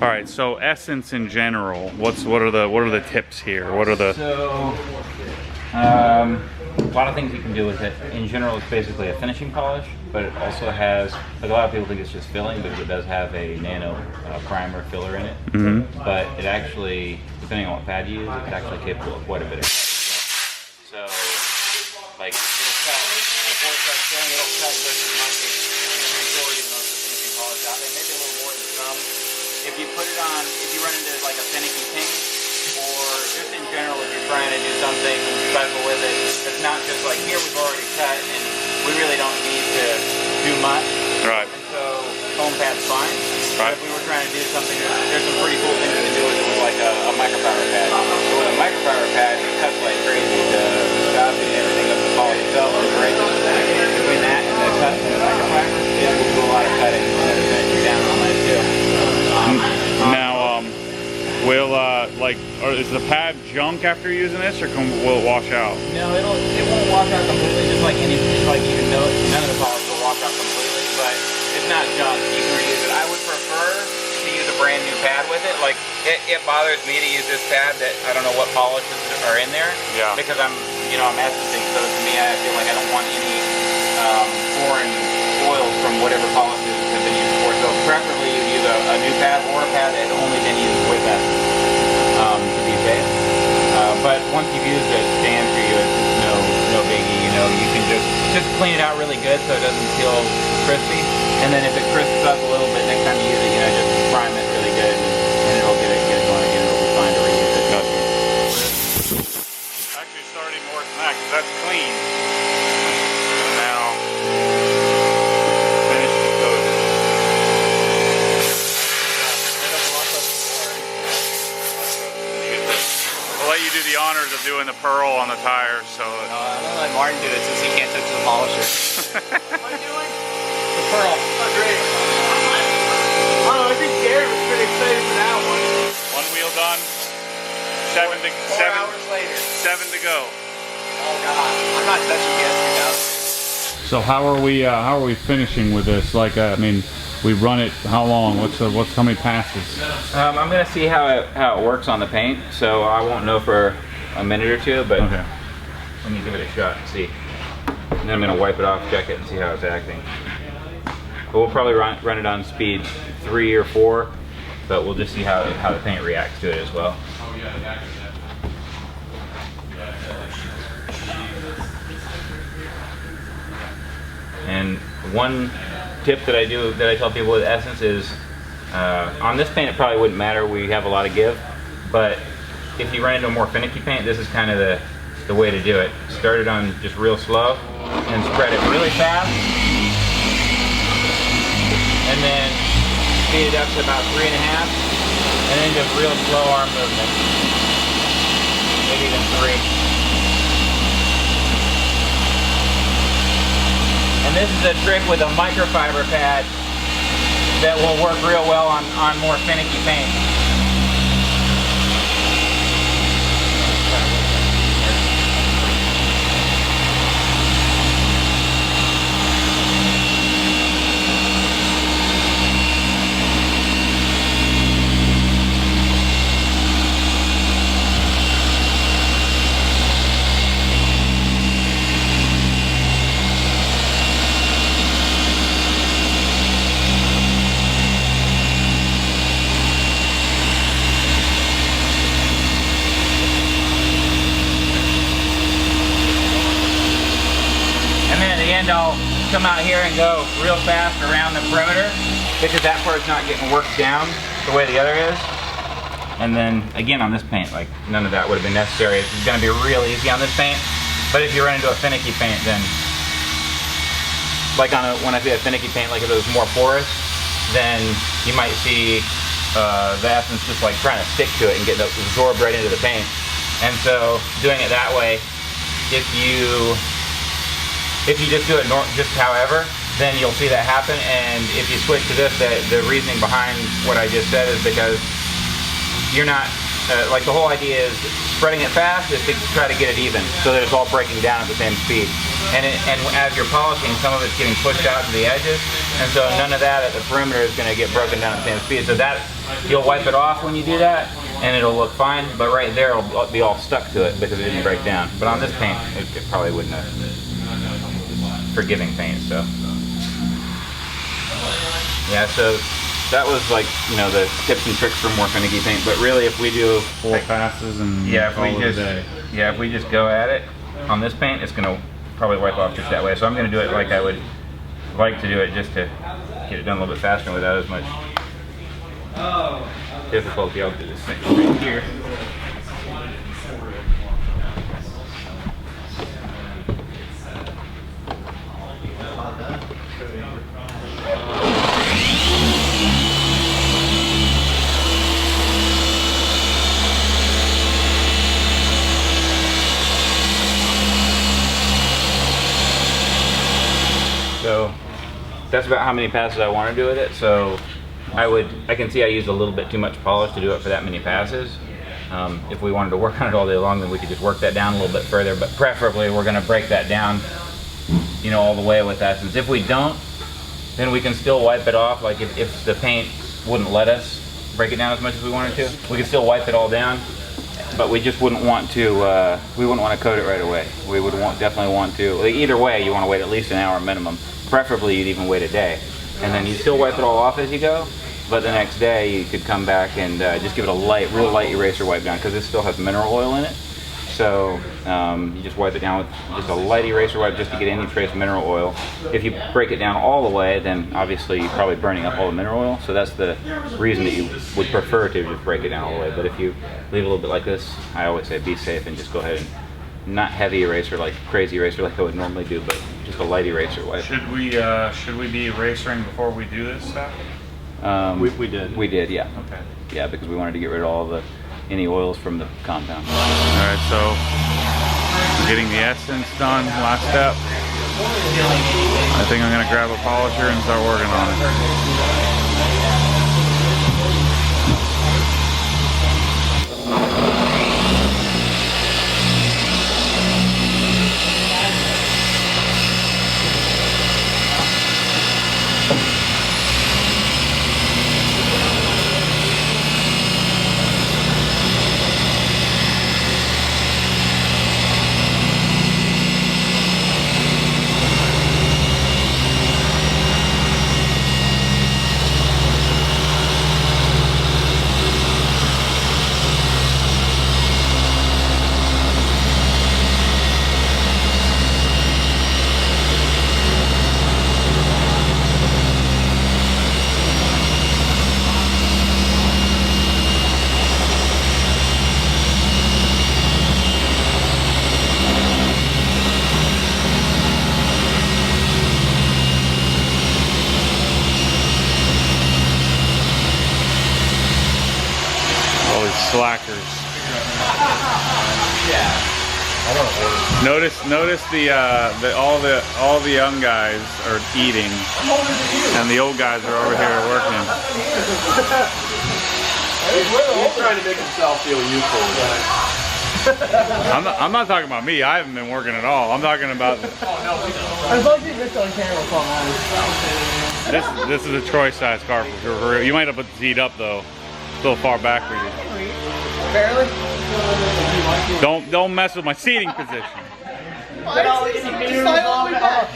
All right, so Essence in general, what are the tips here? What are the a lot of things you can do with it. In general, it's basically a finishing polish, but it also has, like a lot of people think it's just filling, but it does have a nano primer filler in it. But it actually, depending on what pad you use, it's actually capable of quite a bit of so, like, it'll cut, before it starts filling, it'll cut just as much as the majority of the finishing polish out there, maybe a little more than some. If you put it on, if you run into like a finicky paint, or just in general, if you're trying to do something special with it, it's not just like, here we've already cut and we really don't need to do much. Right. And so foam pad's fine. Right. But if we were trying to do something, there's some pretty cool things to do with it with like a microfiber pad. So with a microfiber pad, it cuts like crazy. The viscosity and everything of the polish itself is great. Between that and the cut and the microfiber, it will do a lot of cutting and finishing down on that too. Now, is the pad junk after using this, or will it wash out? No, it won't wash out completely. Just like any, like you know, none of the polish will wash out completely, but it's not junk. You can reuse it. I would prefer to use a brand new pad with it. Like it bothers me to use this pad that I don't know what polishes are in there. Yeah. Because I'm essencing, so to me I feel like I don't want any foreign oils from whatever polishes have been used before. So preferably you use a new pad or a pad that has only been used with essence to be safe. But once you've used it, stand for you, it's no biggie. You know, you can just clean it out really good so it doesn't feel crispy. And then if it crisps up a little bit next time you use it, just prime it really good, and it'll get it going again. It'll be fine to reuse it. Actually, starting more than that because that's clean. Now, finish the coat. I'll let you do the honors of doing the pearl on the tires. So I'm gonna let Martin do it since he can't touch the polisher. What are you doing? The pearl. Oh, great. I think Gary was pretty excited for that one. One wheel done. 4 hours later. 7 to go. Oh God, I'm not touching it now. So how are we finishing with this? Like, I mean, we run it how long? What's how many passes? I'm gonna see how it works on the paint. So I won't know for a minute or two, but okay. Let me give it a shot and see. And then I'm gonna wipe it off, check it, and see how it's acting. But we'll probably run it on speed 3 or 4, but we'll just see how the paint reacts to it as well. And one tip that I tell people with Essence is, on this paint it probably wouldn't matter, we have a lot of give, but if you run into a more finicky paint, this is kind of the way to do it. Start it on just real slow and spread it really fast, and then speed it up to about 3.5, and then just real slow arm movement, maybe even 3. And this is a trick with a microfiber pad that will work real well on more finicky paint. I'll come out here and go real fast around the perimeter because that part's not getting worked down the way the other is. And then again on this paint, like none of that would have been necessary. It's going to be real easy on this paint. But if you run into a finicky paint, then like when I say a finicky paint, like if it was more porous, then you might see the essence just like trying to stick to it and get absorbed right into the paint. And so doing it that way, if you just do it just however, then you'll see that happen. And if you switch to this, the reasoning behind what I just said is because you're not like the whole idea is spreading it fast is to try to get it even so that it's all breaking down at the same speed. And as you're polishing, some of it's getting pushed out to the edges, and so none of that at the perimeter is going to get broken down at the same speed. So that you'll wipe it off when you do that, and it'll look fine. But right there, it'll be all stuck to it because it didn't break down. But on this paint, it probably wouldn't have. Forgiving paint, so yeah. So that was like, you know, the tips and tricks for more finicky paint. But really, if we do 4 passes and if we just go at it on this paint, it's gonna probably wipe off just that way. So I'm gonna do it like I would like to do it, just to get it done a little bit faster without as much difficulty. I'll do this thing right here. So that's about how many passes I want to do with it. So I can see I used a little bit too much polish to do it for that many passes. If we wanted to work on it all day long, then we could just work that down a little bit further, but preferably we're going to break that down, you know, all the way with Essence. If we don't, then we can still wipe it off. Like if the paint wouldn't let us break it down as much as we wanted to, we could still wipe it all down, but we just wouldn't want to, we wouldn't want to coat it right away. We would definitely want to, like, either way, you want to wait at least an hour minimum. Preferably you'd even wait a day. And then you still wipe it all off as you go, but the next day you could come back and just give it a real light eraser wipe down, because it still has mineral oil in it. So you just wipe it down with just a light eraser wipe just to get any trace mineral oil. If you break it down all the way, then obviously you're probably burning up all the mineral oil. So that's the reason that you would prefer to just break it down all the way. But if you leave it a little bit like this, I always say be safe and just go ahead and not heavy eraser, like crazy eraser like I would normally do, but just a light eraser wipe. Should we be erasering before we do this stuff? We did. We did, yeah. Okay. Yeah, because we wanted to get rid of all any oils from the compound. All right, so we're getting the essence done. Last step. I think I'm gonna grab a polisher and start working on it. Slackers. Notice all the young guys are eating, and the old guys are over here working. He's trying to make himself feel useful. I'm not talking about me. I haven't been working at all. I'm talking about. As long as you get on camera, This is a Troy size car for sure. You might have put the seat up though. Still far back for you. barely. Don't mess with my seating position.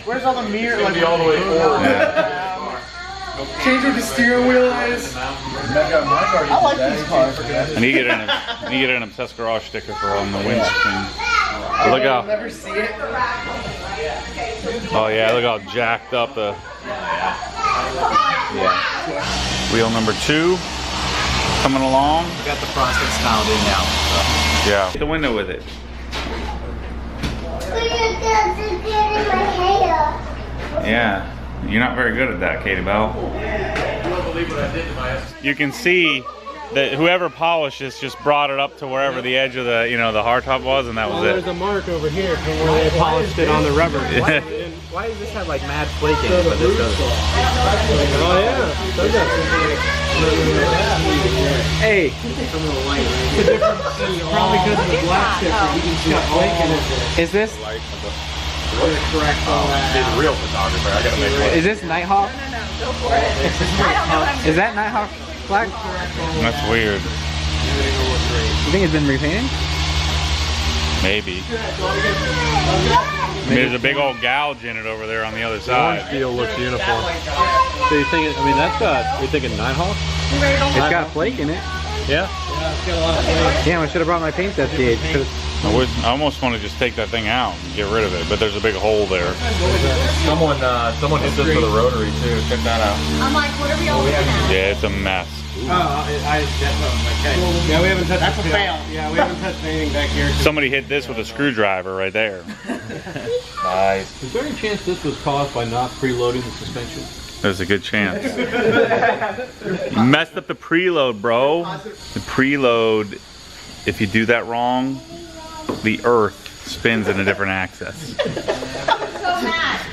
Where's all the mirror? Like all the way forward. Yeah. Change what the steering wheel is. I like these cars. I need to get an Obsessed Garage sticker for on the windscreen. Look how. Never see it. Oh yeah, look how jacked up the. Yeah. Wheel number 2 coming along. We got the process dialed in now. So. Yeah. Hit the window with it. Yeah. You're not very good at that, Katie Bell. You can see that whoever polished this just brought it up to wherever the edge of the, the hardtop was, and that was it. There's a mark over here from where they polished it on the rubber. Why does this have like mad flaking, but this doesn't? Oh yeah. Hey, Probably because of the black sticker, you can see a flake in it. is this Correct all that. He's a real photographer. I gotta make one. is this Nighthawk? No, go for it. I don't know what I'm Is that Nighthawk black? That's weird. You think it's been repainted? Maybe. I mean, there's a big old gouge in it over there on the other side. Steel looks uniform. So you're thinking? I mean, that's got. You're thinking Nighthawk? It's got flake in it. Yeah. Damn, I should have brought my paint test gauge. I almost want to just take that thing out and get rid of it, but there's a big hole there. Someone hit this with a rotary too. Check that out. I'm like, what are we all looking at? Yeah, it's a mess. Yeah, we haven't touched. That's a fail. Yeah, we haven't touched anything back here. Somebody hit this with a screwdriver right there. Nice. Is there any chance this was caused by not preloading the suspension? There's a good chance. You messed up the preload, bro. The preload, if you do that wrong, the earth spins in a different axis. So Matt,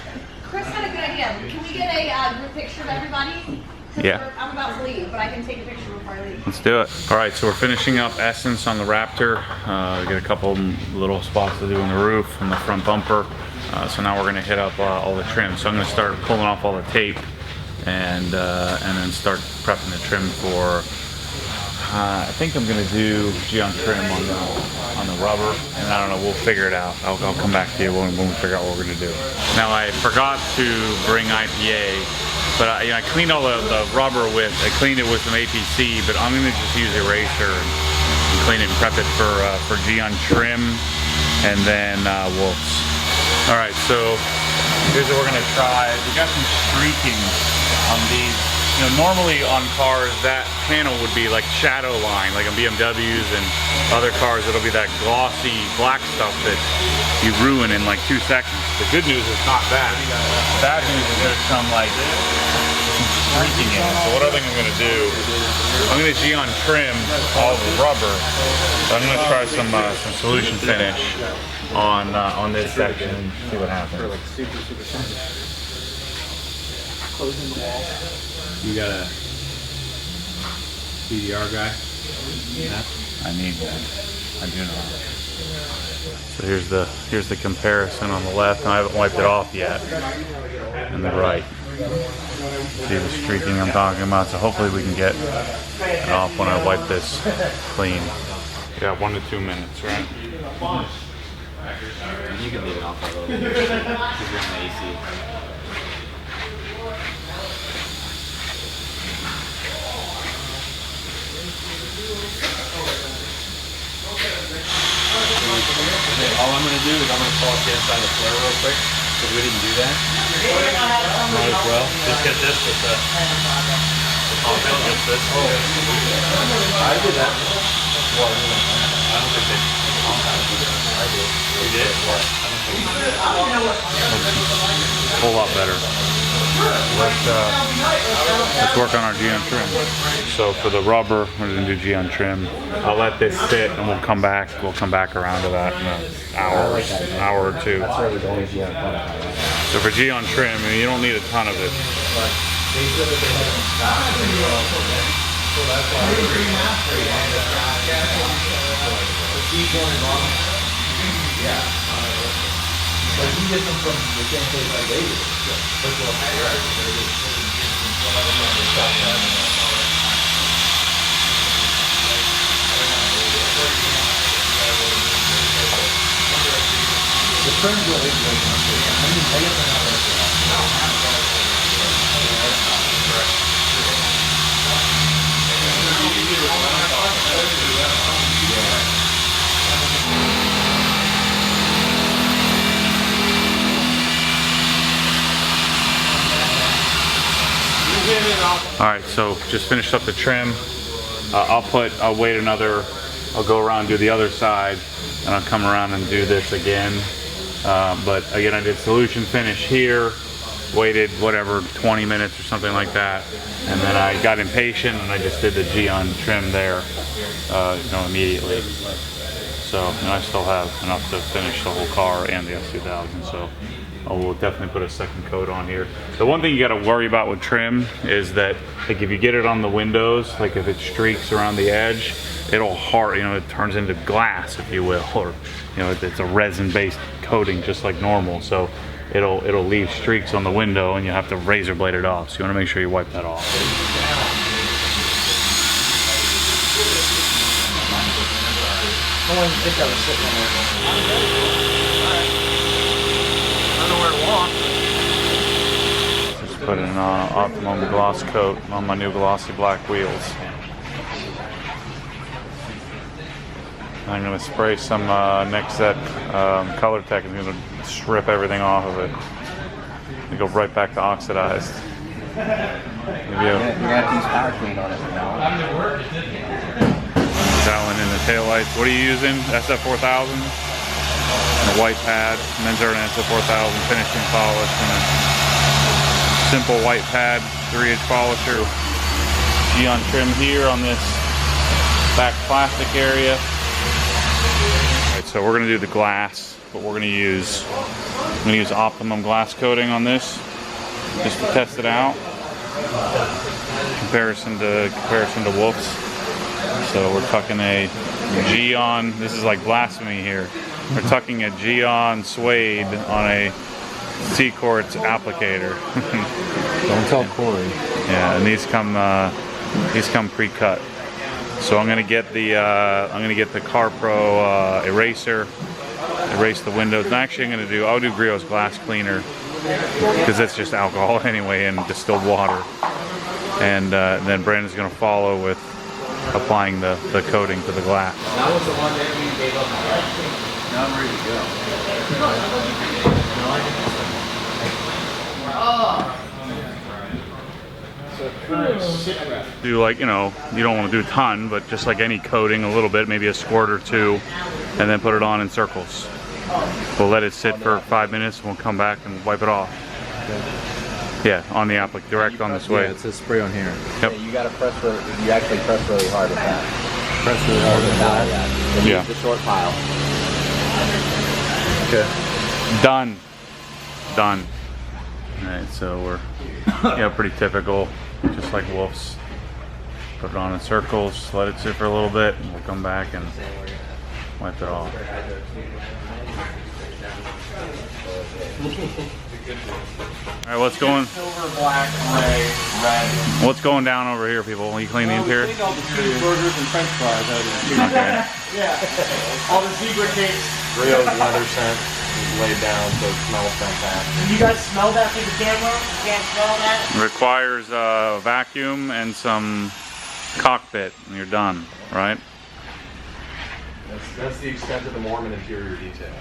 Chris had a good idea. Can we get a group picture of everybody? 'Cause Yeah. I'm about to leave, but I can take a picture before I leave. Let's do it. All right, so we're finishing up Essence on the Raptor. Get a couple little spots to do on the roof and the front bumper. So now we're gonna hit up all the trim. So I'm gonna start pulling off all the tape and then start prepping the trim for. I think I'm gonna do Gyeon trim on the rubber, and I don't know. We'll figure it out. I'll come back to you when we figure out what we're gonna do. Now I forgot to bring IPA, but I cleaned all the rubber with. I cleaned it with some APC, but I'm gonna just use eraser and clean it and prep it for Gyeon trim, and then wolves. All right, so here's what we're gonna try. We got some streaking on these. You know, normally on cars, that panel would be like shadow line, like on BMWs and other cars, it'll be that glossy black stuff that you ruin in like 2 seconds. The good news is not that. Bad news is there's some like streaking in it. So what I think I'm gonna do, I'm gonna Gyeon trim all the rubber. So I'm gonna try some solution finish on this section and see what happens. Closing the wall. You got a CDR guy? Yeah. I need one. I do not. So here's the comparison on the left. I haven't wiped it off yet. And the right. See the streaking I'm talking about. So hopefully we can get it off when I wipe this clean. Yeah, 1 to 2 minutes, right? You can leave it off a little bit. Because you're on the AC. All I'm going to do is I'm going to polish the inside of the flare real quick, because we didn't do that. Might as well. Just get this with the compound, just this. Oh. I did that. Well, I don't think they compounded it. I did. We did? What? I don't think A whole lot better. Let's work on our Gyeon trim. So for the rubber, we're gonna do Gyeon trim. I'll let this sit and we'll come back. We'll come back around to that in an hour or two. So for Gyeon trim, I mean, you don't need a ton of it. All right, so just finished up the trim. I'll go around and do the other side, and I'll come around and do this again. But again, I did solution finish here, waited whatever 20 minutes or something like that, and then I got impatient and I just did the Gyeon trim there, immediately. So I still have enough to finish the whole car and the S2000. So we'll definitely put a second coat on here. The one thing you got to worry about with trim is that, like, if you get it on the windows, like if it streaks around the edge, it'll it turns into glass, if you will, or it's a resin-based coating just like normal. So it'll leave streaks on the window, and you have to razor blade it off. So you want to make sure you wipe that off. I don't even think I was sitting on there. I don't know where to walk. Just put an Optimum Glass Coat on my new glossy black wheels. I'm going to spray some Nexet Color Tech. I'm going to strip everything off of it. And go right back to oxidized. Maybe You got to use power clean on it now. Allen in the taillights. What are you using? SF4000? And a white pad. Men's are an SF4000 finishing polish and a simple white pad, 3-inch polisher. Gyeon trim here on this back plastic area. Alright, so we're gonna do the glass, but we're gonna use Optimum Glass Coating on this just to test it out. Comparison to Wolf's. So we're tucking a Gyeon, this is like blasphemy here. We're tucking a Gyeon suede on a C-Quartz applicator. Don't tell Corey. Yeah, and these come pre-cut. So I'm gonna get the CarPro eraser, erase the windows. And actually, I'll do Griot's glass cleaner because that's just alcohol anyway and distilled water. And then Brandon's gonna follow with applying the coating to the glass. That was the one that we gave up on. Now I'm ready to go. Do like, you don't want to do a ton, but just like any coating, a little bit, maybe a squirt or two, and then put it on in circles. We'll let it sit for 5 minutes and we'll come back and wipe it off. Yeah, on the applicator, direct on the suede. Yeah, it says spray on here. Yep. Yeah, you got to press you actually press really hard with that. Press really hard with that. Then Yeah. use the short pile. Okay. Done. Alright, so we're pretty typical, just like Wolf's. Put it on in circles, let it sit for a little bit, and we'll come back and wipe it off. Alright, what's going? Silver, black, gray, red. What's going down over here, people? You clean the interior? Take all the cheeseburgers and french fries out of the Okay. Yeah. All the secret cakes. Rio's leather scent is laid down, so it smells fantastic. You guys smell that through the camera? You can't smell that? Requires a vacuum and some cockpit, and you're done, right? That's the extent of the Mormon interior detail.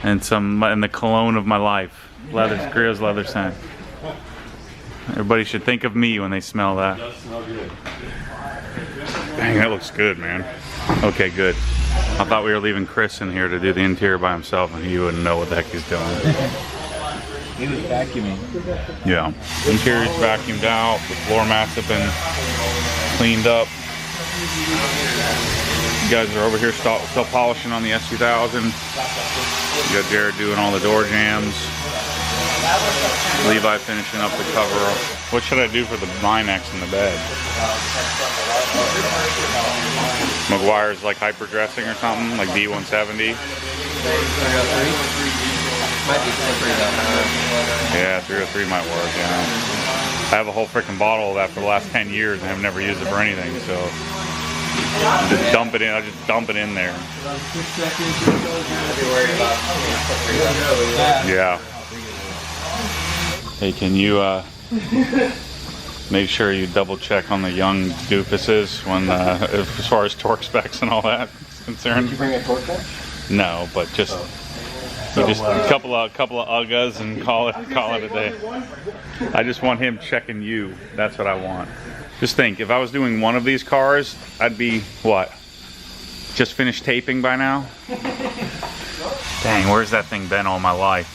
And the cologne of my life, Griot's leather scent. Everybody should think of me when they smell that. It does smell good. Dang, that looks good, man. Okay, good. I thought we were leaving Chris in here to do the interior by himself, and he wouldn't know what the heck he's doing. He was vacuuming. Yeah. Interior's vacuumed out. The floor mats have been cleaned up. You guys are over here still polishing on the S2000. You got Jared doing all the door jams. Levi finishing up the cover. What should I do for the Minex in the bed? McGuire's like hyper dressing or something, like D170. Might be slippery though. Yeah, 303 might work, yeah. I have a whole freaking bottle of that for the last 10 years and I've never used it for anything, so I just dump it in there. Yeah. Hey, can you make sure you double check on the young doofuses when as far as torque specs and all that is concerned? Did you bring a torque wrench? No, but just a couple of UGGAs and call it a day. I just want him checking you. That's what I want. Just think, if I was doing one of these cars, I'd be what? Just finished taping by now? Dang, where's that thing been all my life?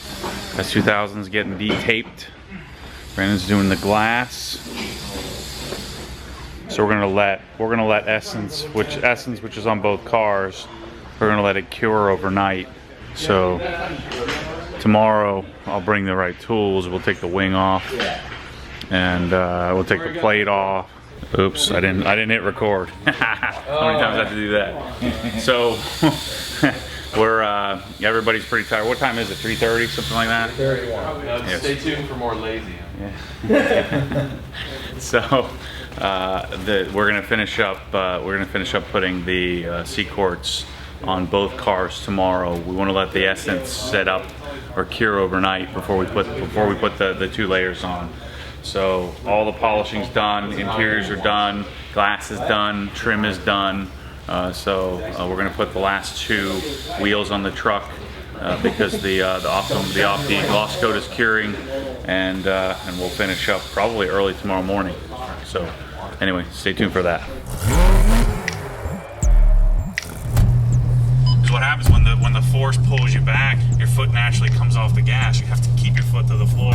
S2000's getting de-taped. Brandon's doing the glass. So we're gonna let Essence, which is on both cars, we're gonna let it cure overnight. So tomorrow I'll bring the right tools. We'll take the wing off, and we'll take the plate off. Oops, I didn't hit record. How many times I have to do that? So we're everybody's pretty tired. What time is it? 3:30, something like that. 31. Yes. Stay tuned for more lazy. So we're gonna finish up. Putting the C-quartz on both cars tomorrow. We want to let the Essence set up or cure overnight before we put the 2 layers on. So all the polishing's done, interiors are done, glass is done, trim is done. So we're gonna put the last 2 wheels on the truck because the Optimum Glass Coat is curing, and we'll finish up probably early tomorrow morning. So anyway, stay tuned for that. What happens when the force pulls you back, your foot naturally comes off the gas. You have to keep your foot to the floor.